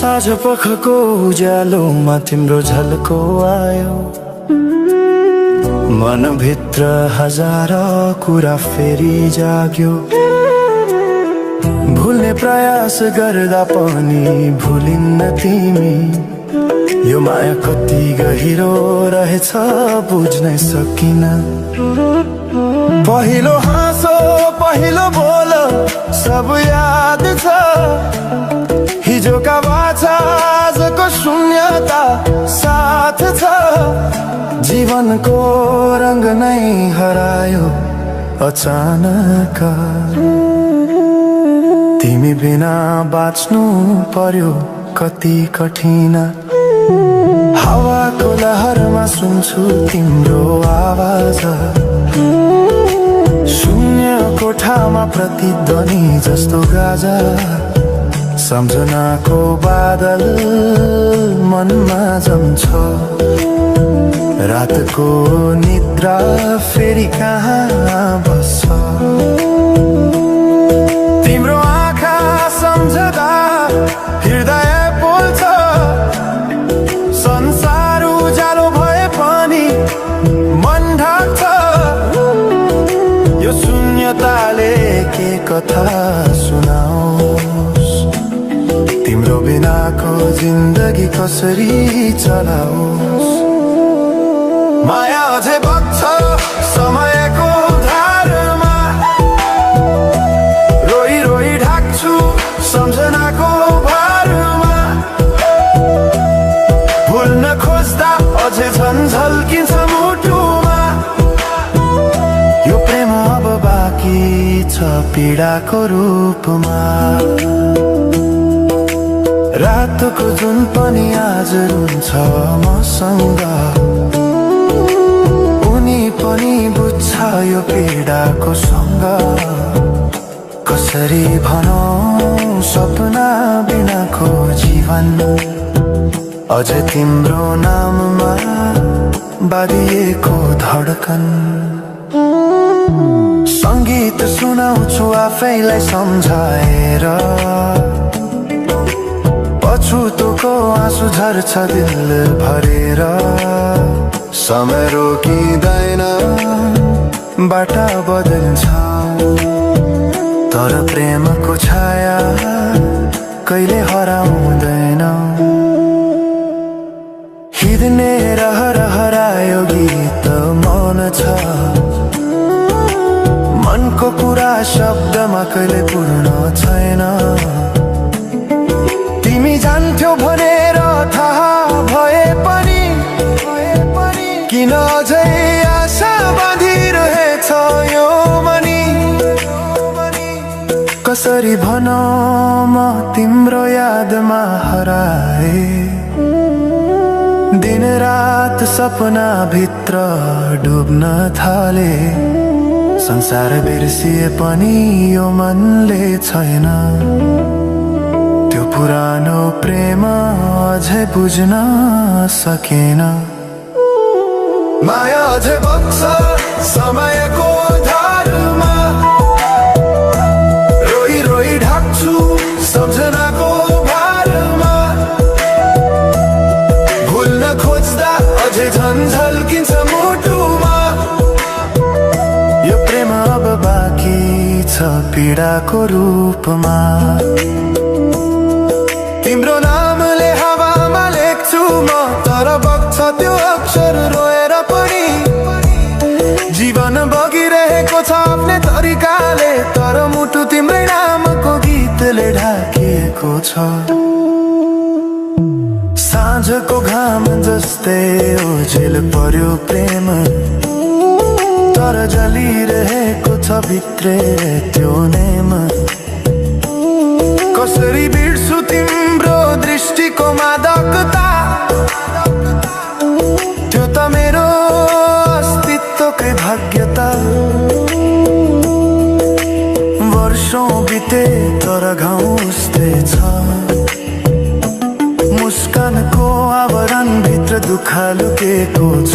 साँझ पखको उज्यालोमा तिम्रो झल्को आयो, मनभित्र हजार कुरा फेरि जाग्यो। भुल्ने प्रयास गर्दा पनि भुलिन्न तिमी, यो माया कति गहिरो रहेछ बुझ्नै सकिन। पहिलो हाँसो पहिलो बोल सब याद छ, हिजोका बाछा आजको शून्यता साथ छ। जीवनको रंग नै हरायो अचानक, तिमी बिना बाँच्नु पर्यो कति कठिन। हावाको लहरमा सुन्छु तिम्रो आवाज, शून्य कोठामा प्रतिध्वनि जस्तो गाजा। सम्झनाको बादल मनमा जम्छ, रातको निद्रा फेरि कहाँ बस्छ। तिम्रो आँखा सम्झदा हृदय बोल्छ, संसार उज्यालो भए पनि मन ढाक्छ। यो शून्यताले के कथा सुनाओस्, तिम्रो बिनाको जिन्दगी कसरी चलाओस्। माया अझै बग्छ समयको धारमा, रोई रोई ढाक्छु सम्झनाको भारमा। भुल्न खोज्दा अझै झन् झल्किन्छ मुटुमा, यो प्रेम अब बाँकी छ पीडाको रूपमा। रातको जुन पनि आज रुन्छ मसँग, उनी पनि बुझ्छ यो पीडाको सँग। कसरी भनौं सपना बिनाको जीवन, अझ तिम्रो नाममा बाँधिएको धडकन। संगीत सुनाउँछु आफैलाई सम्झाएर, पछुतोको आँसु झर्छ दिल भरेर। समय रोकिँदैन बाटा बदल्छ, तर प्रेमको छाया कहिले हराउँदैन। हिँड्ने रहर हरायो गीत मौन छ, मनको कुरा शब्दमा कहिले पूर्ण छैन। तिमी जान्थ्यौ भनेर थाहा भए पनि किन अझै आशा बाँधिरहेछ यो मनी। कसरी भनौं म तिम्रो यादमा हराए, दिन रात सपना भित्र डुब्न थाले। संसार बिर्सिए पनि यो मनले छैन, त्यो पुरानो प्रेम अझै बुझ्न सकेन। माया अझै बग्छ समयको धारमा, रोई रोई ढाक्छु सम्झनाको भारमा। भुल्न खोज्दा अझै झन् झल्किन्छ मुटुमा, यो प्रेम अब बाँकी छ पीडाको रूपमा। तिम्रो नामले हावामा लेख्छु म, तर बग्छ त्यो अक्षर रोएर पनि। जीवन बगिरहेको छ आफ्नै तरिकाले, तर मुटु तिम्रै नामको गीतले ढाकिएको छ। साँझको घाम जस्तै ओझेल पर्यो प्रेम, तर जलिरहेको छ भित्रै त्यो नेम। कसरी बिर्छु तिम्रो दृष्टिको मादकता, त्यो त मेरो अस्तित्वकै भाग्यता। वर्षौं बिते तर घाउ उस्तै छ, मुस्कानको आवरण भित्र दुःख लुकेको छ।